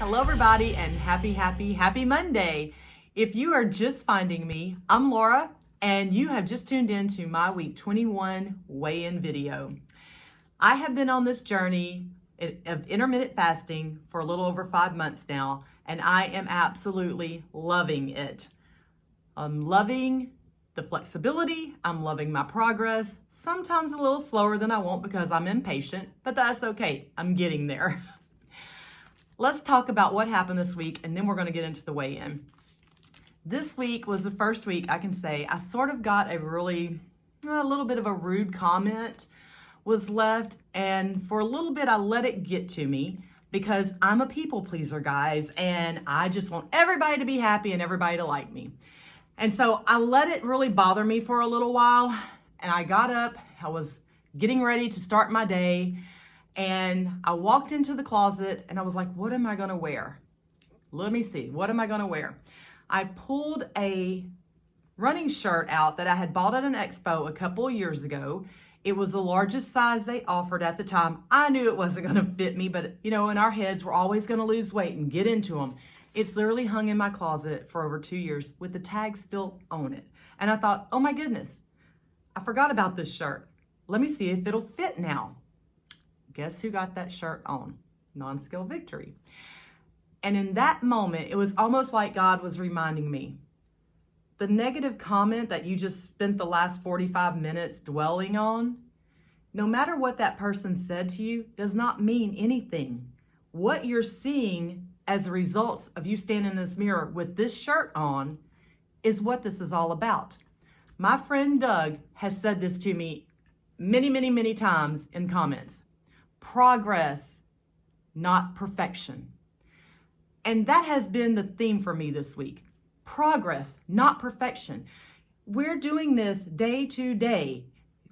Hello everybody and happy Monday. If you are just finding me, I'm Laura and you have just tuned in to my week 21 weigh-in video. I have been on this journey of intermittent fasting for a little over 5 months now and I am absolutely loving it. I'm loving the flexibility, I'm loving my progress, sometimes a little slower than I want because I'm impatient, but that's okay, I'm getting there. Let's talk about what happened this week and then we're going to get into the weigh-in. This week was the first week I can say I sort of got a little bit of a rude comment was left, and for a little bit I let it get to me because I'm a people pleaser, guys, and I just want everybody to be happy and everybody to like me. And so I let it really bother me for a little while, and I got up, I was getting ready to start my day, and I walked into the closet and I was like, what am I gonna wear? Let me see, what am I gonna wear? I pulled a running shirt out that I had bought at an expo a couple of years ago. It was the largest size they offered at the time. I knew it wasn't gonna fit me, but you know, in our heads, we're always gonna lose weight and get into them. It's literally hung in my closet for over 2 years with the tag still on it. And I thought, oh my goodness, I forgot about this shirt. Let me see if it'll fit now. Guess who got that shirt on? Non-Skill Victory. And in that moment, it was almost like God was reminding me, the negative comment that you just spent the last 45 minutes dwelling on, no matter what that person said to you, does not mean anything. What you're seeing as a result of you standing in this mirror with this shirt on is what this is all about. My friend Doug has said this to me many times in comments. Progress, not perfection. And that has been the theme for me this week. Progress, not perfection. We're doing this day to day,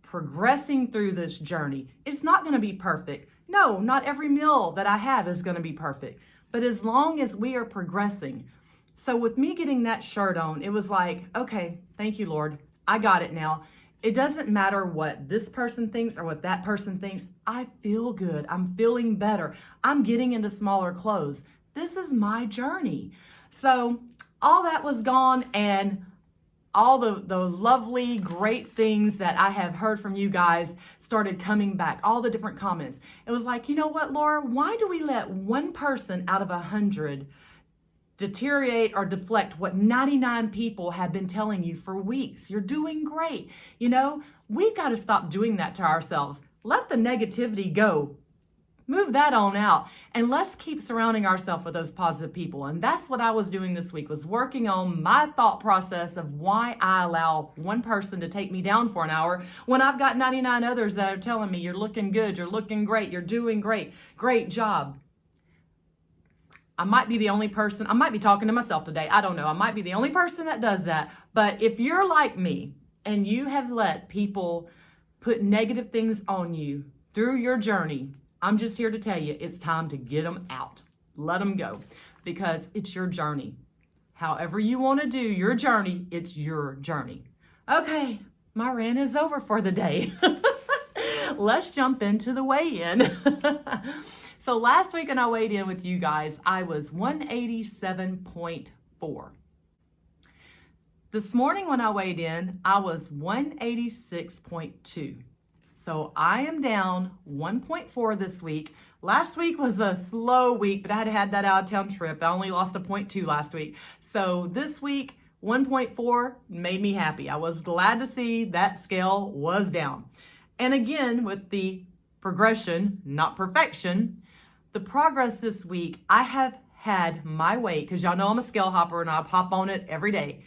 progressing through this journey. It's not going to be perfect. No, not every meal that I have is going to be perfect. But as long as we are progressing. So with me getting that shirt on, it was like, okay, thank you, Lord. I got it now. It doesn't matter what this person thinks or what that person thinks. I feel good. I'm feeling better. I'm getting into smaller clothes. This is my journey. So all that was gone, and all the lovely, great things that I have heard from you guys started coming back, all the different comments. It was like, you know what, Laura, why do we let one person out of 100 deteriorate or deflect what 99 people have been telling you for weeks? You're doing great. You know, we've got to stop doing that to ourselves. Let the negativity go. Move that on out, and let's keep surrounding ourselves with those positive people. And that's what I was doing this week, was working on my thought process of why I allow one person to take me down for an hour when I've got 99 others that are telling me, you're looking good, you're looking great, you're doing great, great job. I might be the only person, I might be talking to myself today, I don't know, I might be the only person that does that. But if you're like me and you have let people put negative things on you through your journey, I'm just here to tell you, it's time to get them out. Let them go, because it's your journey. However you want to do your journey, it's your journey. Okay, my rant is over for the day. Let's jump into the weigh-in. So last week when I weighed in with you guys, I was 187.4. This morning when I weighed in, I was 186.2. So I am down 1.4 this week. Last week was a slow week, but I had that out of town trip. I only lost a 0.2 last week. So this week, 1.4 made me happy. I was glad to see that scale was down. And again, with the progression, not perfection, the progress this week, I have had my weight, because y'all know I'm a scale hopper and I pop on it every day.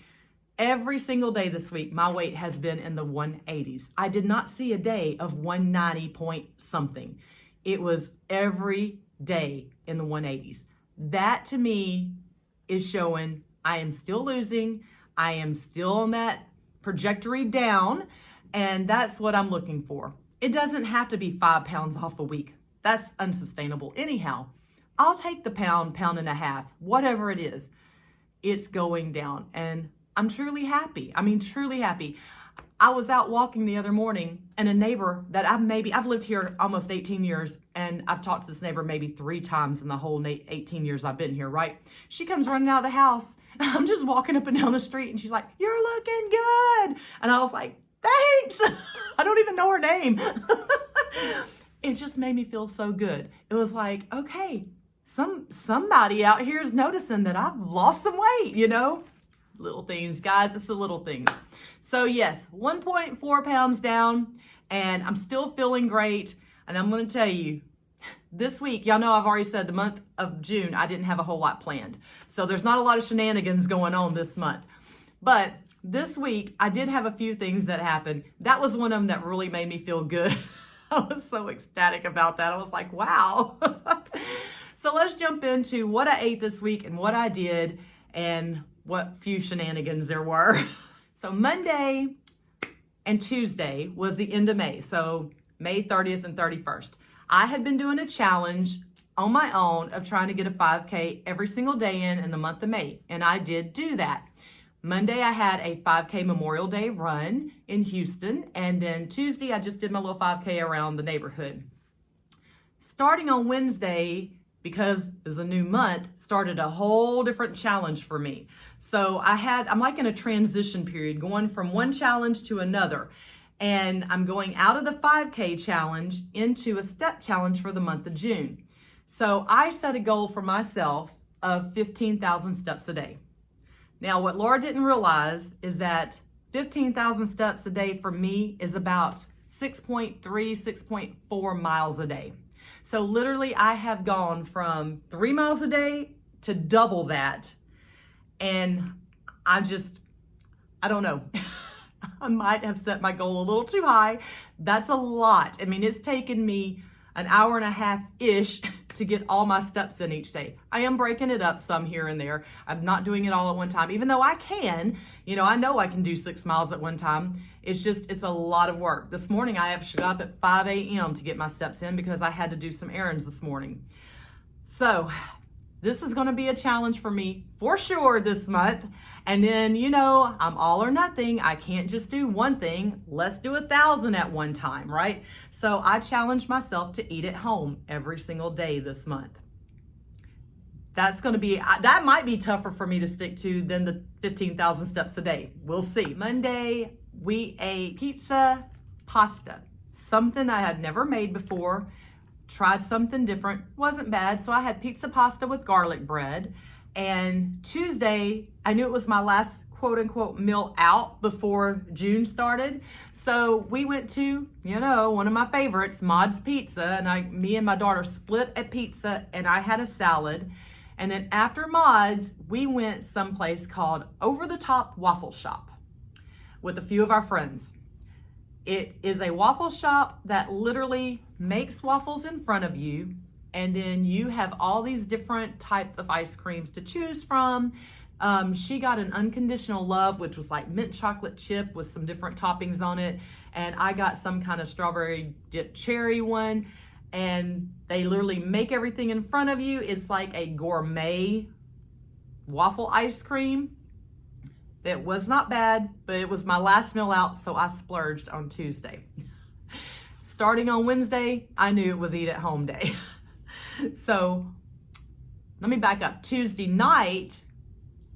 Every single day this week, my weight has been in the 180s. I did not see a day of 190 point something. It was every day in the 180s. That to me is showing I am still losing. I am still on that trajectory down, and that's what I'm looking for. It doesn't have to be 5 pounds off a week. That's unsustainable anyhow. I'll take the pound and a half, whatever it is. It's going down, and I'm truly happy. I mean, truly happy. I was out walking the other morning, and a neighbor that I've lived here almost 18 years, and I've talked to this neighbor maybe 3 times in the whole 18 years I've been here, right? She comes running out of the house. I'm just walking up and down the street, and she's like, "You're looking good." And I was like, "Thanks." I don't even know her name. It just made me feel so good. It was like, okay, somebody out here is noticing that I've lost some weight, Little things, guys. It's the little things. So yes, 1.4 pounds down, and I'm still feeling great. And I'm going to tell you, this week, y'all know I've already said the month of June, I didn't have a whole lot planned. So there's not a lot of shenanigans going on this month. But this week, I did have a few things that happened. That was one of them that really made me feel good. I was so ecstatic about that. I was like, wow. So let's jump into what I ate this week and what I did and what few shenanigans there were. So Monday and Tuesday was the end of May. So May 30th and 31st. I had been doing a challenge on my own of trying to get a 5K every single day in the month of May. And I did do that. Monday, I had a 5K Memorial Day run in Houston. And then Tuesday, I just did my little 5K around the neighborhood. Starting on Wednesday, because it's a new month, started a whole different challenge for me. So I'm like in a transition period, going from one challenge to another. And I'm going out of the 5K challenge into a step challenge for the month of June. So I set a goal for myself of 15,000 steps a day. Now, what Laura didn't realize is that 15,000 steps a day for me is about 6.3, 6.4 miles a day. So literally I have gone from 3 miles a day to double that. And I don't know. I might have set my goal a little too high. That's a lot. I mean, it's taken me an hour and a half-ish to get all my steps in each day. I am breaking it up some here and there. I'm not doing it all at one time, even though I can. I know I can do 6 miles at one time. It's a lot of work. This morning, I actually got up at 5 a.m. to get my steps in because I had to do some errands this morning. So this is going to be a challenge for me for sure this month. And then, I'm all or nothing. I can't just do one thing. Let's do 1,000 at one time, right? So I challenged myself to eat at home every single day this month. That might be tougher for me to stick to than the 15,000 steps a day. We'll see. Monday, we ate pizza, pasta, something I had never made before. Tried something different. Wasn't bad. So I had pizza pasta with garlic bread. And Tuesday, I knew it was my last quote unquote meal out before June started. So we went to, one of my favorites, OMAD's Pizza. And me and my daughter split a pizza and I had a salad. And then after OMAD's, we went someplace called Over the Top Waffle Shop with a few of our friends. It is a waffle shop that literally makes waffles in front of you. And then you have all these different types of ice creams to choose from. She got an Unconditional Love, which was like mint chocolate chip with some different toppings on it. And I got some kind of strawberry dip cherry one. And they literally make everything in front of you. It's like a gourmet waffle ice cream. It was not bad, but it was my last meal out, so I splurged on Tuesday. Starting on Wednesday, I knew it was eat at home day. So let me back up. Tuesday night,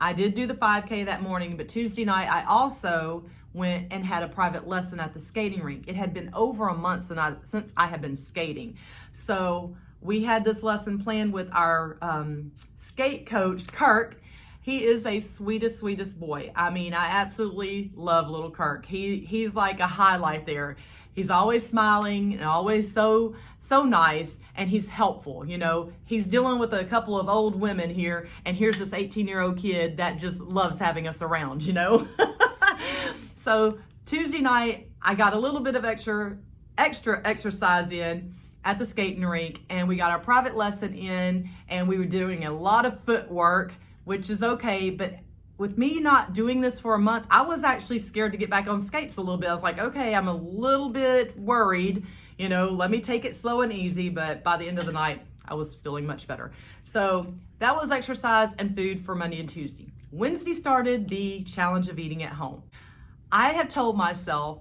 I did do the 5K that morning, but Tuesday night, I also went and had a private lesson at the skating rink. It had been over a month since I had been skating. So we had this lesson planned with our skate coach, Kirk. He is a sweetest, sweetest boy. I mean, I absolutely love little Kirk. He's like a highlight there. He's always smiling and always so nice, and he's helpful. He's dealing with a couple of old women here, and here's this 18-year-old kid that just loves having us around, So Tuesday night, I got a little bit of extra exercise in at the skating rink, and we got our private lesson in, and we were doing a lot of footwork, which is okay, but with me not doing this for a month, I was actually scared to get back on skates a little bit. I was like, okay, I'm a little bit worried, let me take it slow and easy. But by the end of the night, I was feeling much better. So that was exercise and food for Monday and Tuesday. Wednesday started the challenge of eating at home. I have told myself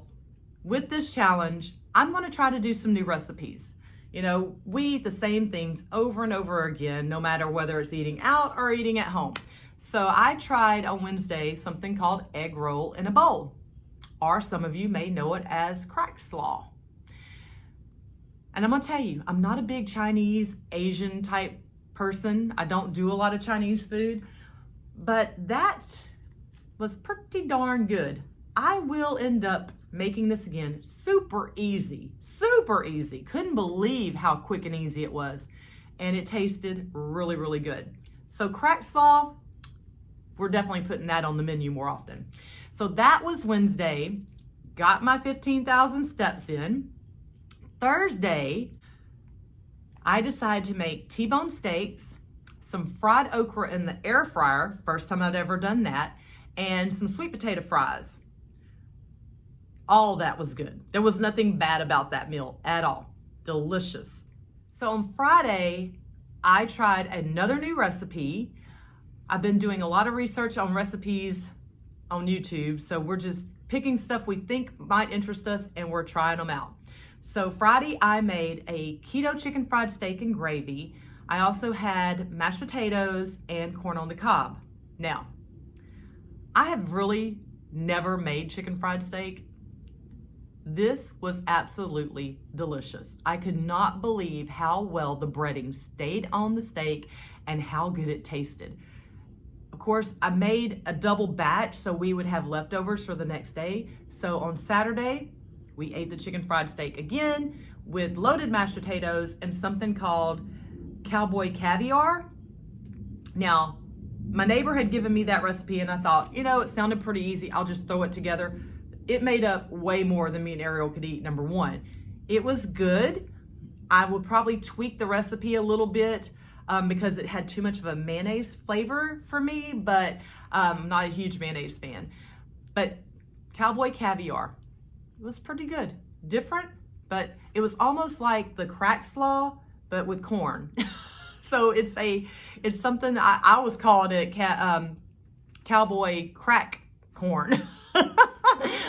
with this challenge, I'm going to try to do some new recipes. You know, we eat the same things over and over again, no matter whether it's eating out or eating at home. So I tried on Wednesday something called egg roll in a bowl, or some of you may know it as crack slaw. And I'm gonna tell you, I'm not a big Chinese, Asian type person. I don't do a lot of Chinese food, but that was pretty darn good. I will end up making this again. Super easy, super easy. Couldn't believe how quick and easy it was. And it tasted really, really good. So crack slaw, we're definitely putting that on the menu more often. So that was Wednesday. Got my 15,000 steps in. Thursday, I decided to make T-bone steaks, some fried okra in the air fryer, first time I'd ever done that, and some sweet potato fries. All that was good. There was nothing bad about that meal at all. Delicious. So on Friday, I tried another new recipe. I've been doing a lot of research on recipes on YouTube, so we're just picking stuff we think might interest us and we're trying them out. So Friday, I made a keto chicken fried steak and gravy. I also had mashed potatoes and corn on the cob. Now, I have really never made chicken fried steak. This was absolutely delicious. I could not believe how well the breading stayed on the steak and how good it tasted. Of course, I made a double batch so we would have leftovers for the next day. So on Saturday, we ate the chicken fried steak again with loaded mashed potatoes and something called cowboy caviar. Now, my neighbor had given me that recipe and I thought, you know, it sounded pretty easy. I'll just throw it together. It made up way more than me and Ariel could eat, number one. It was good. I would probably tweak the recipe a little bit because it had too much of a mayonnaise flavor for me, but I'm not a huge mayonnaise fan. But cowboy caviar, it was pretty good. Different, but it was almost like the crack slaw, but with corn. So it's something I always called it cowboy crack corn.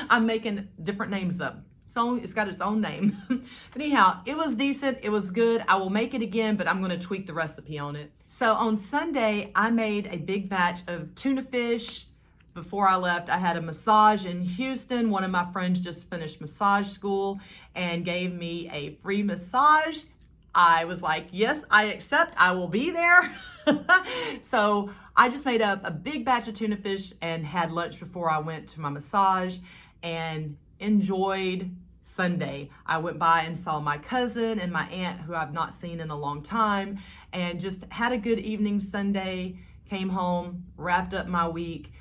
I'm making different names up. So it's got its own name. But anyhow, it was decent. It was good. I will make it again, but I'm going to tweak the recipe on it. So on Sunday, I made a big batch of tuna fish. Before I left, I had a massage in Houston. One of my friends just finished massage school and gave me a free massage. I was like, yes, I accept. I will be there. So I just made up a big batch of tuna fish and had lunch before I went to my massage and enjoyed Sunday. I went by and saw my cousin and my aunt who I've not seen in a long time and just had a good evening Sunday, came home, wrapped up my week.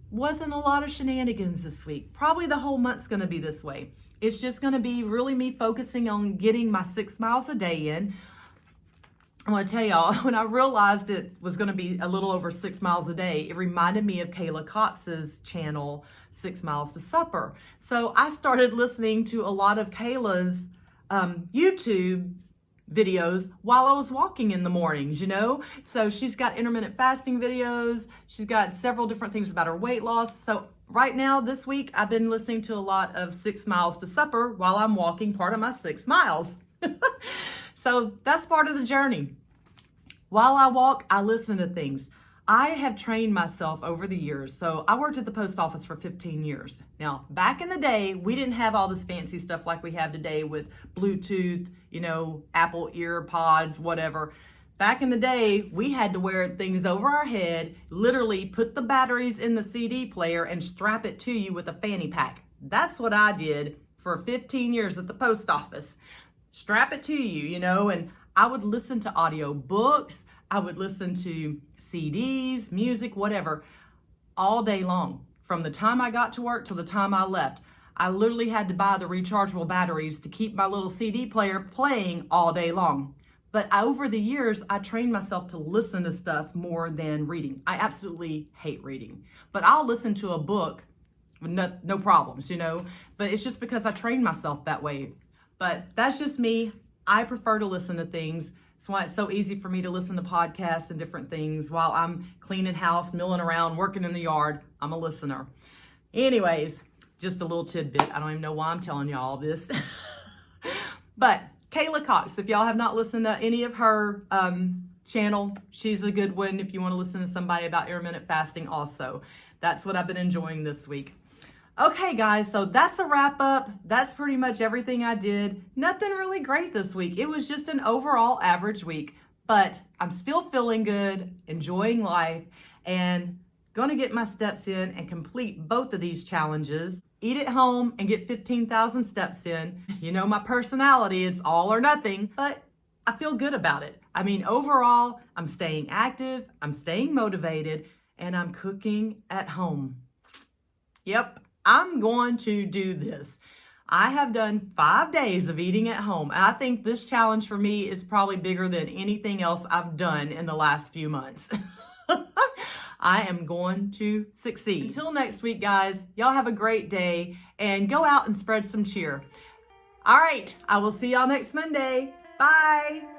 Wasn't a lot of shenanigans this week. Probably the whole month's gonna be this way. It's just gonna be really me focusing on getting my 6 miles a day in. I want to tell y'all, when I realized it was going to be a little over 6 miles a day, it reminded me of Kayla Cox's channel, 6 Miles to Supper. So I started listening to a lot of Kayla's YouTube videos while I was walking in the mornings, you know? So she's got intermittent fasting videos. She's got several different things about her weight loss. So right now, this week, I've been listening to a lot of 6 Miles to Supper while I'm walking part of my 6 miles. So that's part of the journey. While I walk, I listen to things. I have trained myself over the years. So I worked at the post office for 15 years. Now, back in the day, we didn't have all this fancy stuff like we have today with Bluetooth, you know, Apple ear pods, whatever. Back in the day, we had to wear things over our head, literally put the batteries in the CD player and strap it to you with a fanny pack. That's what I did for 15 years at the post office. Strap it to you, you know, and I would listen to audio books. I would listen to CDs, music, whatever, all day long. From the time I got to work till the time I left. I literally had to buy the rechargeable batteries to keep my little CD player playing all day long. But over the years, I trained myself to listen to stuff more than reading. I absolutely hate reading, but I'll listen to a book with no problems, you know, but it's just because I trained myself that way. But that's just me. I prefer to listen to things. That's why it's so easy for me to listen to podcasts and different things while I'm cleaning house, milling around, working in the yard. I'm a listener. Anyways, Just a little tidbit. I don't even know why I'm telling y'all this. But Kayla Cox, if y'all have not listened to any of her channel, she's a good one if you want to listen to somebody about intermittent fasting also. That's what I've been enjoying this week. Okay, guys, so that's a wrap up. That's pretty much everything I did. Nothing really great this week. It was just an overall average week, but I'm still feeling good, enjoying life, and gonna get my steps in and complete both of these challenges. Eat at home and get 15,000 steps in. You know my personality, it's all or nothing, but I feel good about it. I mean, overall, I'm staying active, I'm staying motivated, and I'm cooking at home. Yep, I'm going to do this. I have done 5 days of eating at home. And I think this challenge for me is probably bigger than anything else I've done in the last few months. I am going to succeed. Until next week, guys, y'all have a great day and go out and spread some cheer. All right, I will see y'all next Monday. Bye.